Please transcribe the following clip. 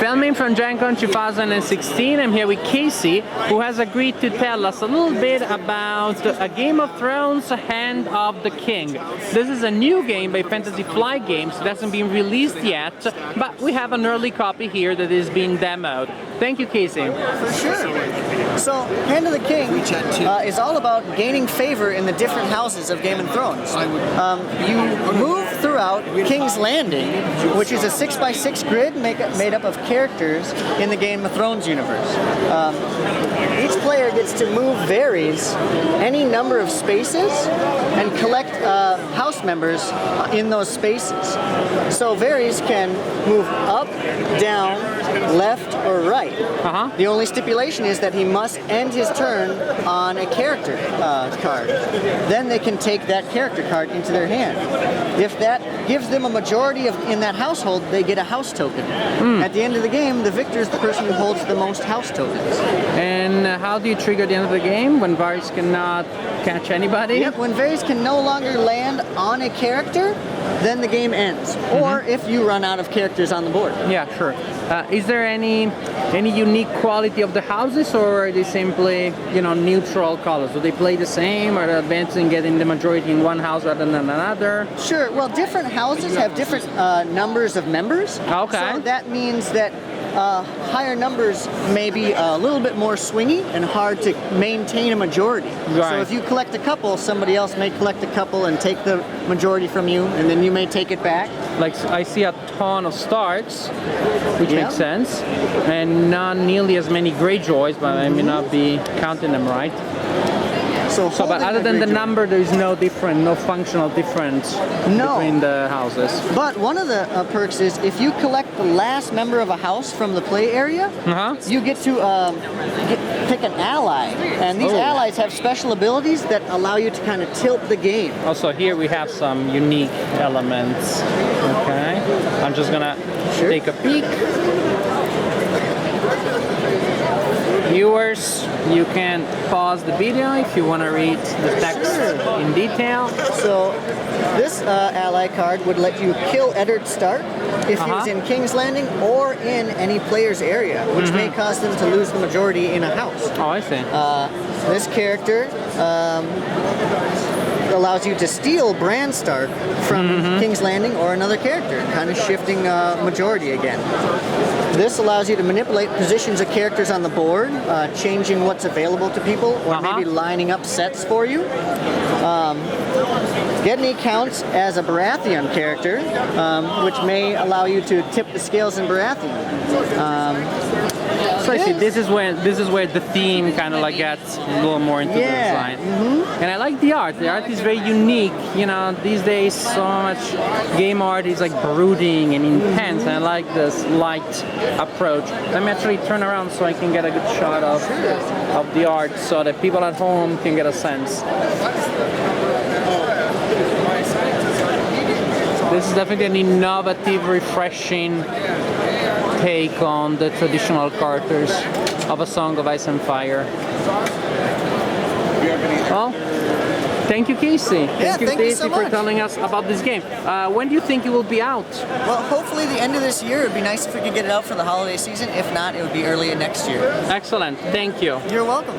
Filming from GenCon 2016. I'm here with Casey, who has agreed to tell us a little bit about a Game of Thrones Hand of the King. This is a new game by Fantasy Flight Games. It hasn't been released yet, but we have an early copy here that is being demoed. Thank you, Casey. For sure. So, Hand of the King is all about gaining favor in the different houses of Game of Thrones. You move throughout King's Landing, which is a 6x6 grid made up of characters in the Game of Thrones universe. Each player gets to move varies any number of spaces and collect house members in those spaces. So Varys can move up, down, left, or right. The only stipulation is that he must end his turn on a character card. Then they can take that character card into their hand. If that gives them a majority in that household, they get a house token. At the end of the game, the victor is the person who holds the most house tokens. And how do you trigger the end of the game? When Varys cannot catch anybody? Yep, when Varys can no longer land on a character, then the game ends. Or if you run out of characters on the board. Yeah, sure. Is there any unique quality of the houses, or are they simply, neutral colors? Do they play the same, or are they advancing getting the majority in one house rather than another? Sure. Well, different houses have different numbers of members. Okay. So that means that higher numbers may be a little bit more swingy and hard to maintain a majority. Right. So if you collect a couple, somebody else may collect a couple and take the majority from you, and then you may take it back. Like, I see a ton of Starks, which makes sense, and not nearly as many Greyjoys, but I may not be counting them right. So but other than the number, there is no functional difference between the houses. But one of the perks is if you collect the last member of a house from the play area, you get to pick an ally. And these allies have special abilities that allow you to kind of tilt the game. Also, here we have some unique elements. Okay, I'm just gonna take a peek. Viewers, you can pause the video if you want to read the text in detail. So this ally card would let you kill Eddard Stark if he was in King's Landing or in any player's area, which may cause them to lose the majority in a house. Oh, I see. This character allows you to steal Bran Stark from King's Landing or another character, kind of shifting majority again. This allows you to manipulate positions of characters on the board, changing what's available to people, or maybe lining up sets for you. Gedney counts as a Baratheon character, which may allow you to tip the scales in Baratheon. So I see, this is where the theme kind of like gets a little more into the design. And I like the art. The art is very unique. These days so much game art is like brooding and intense, and I like this light approach. Let me actually turn around so I can get a good shot of the art so that people at home can get a sense. This is definitely an innovative, refreshing take on the traditional characters of A Song of Ice and Fire. Well, thank you, Casey. Thank you, Casey, for telling us about this game. When do you think it will be out? Well, hopefully the end of this year. It'd be nice if we could get it out for the holiday season. If not, it would be early next year. Excellent. Thank you. You're welcome.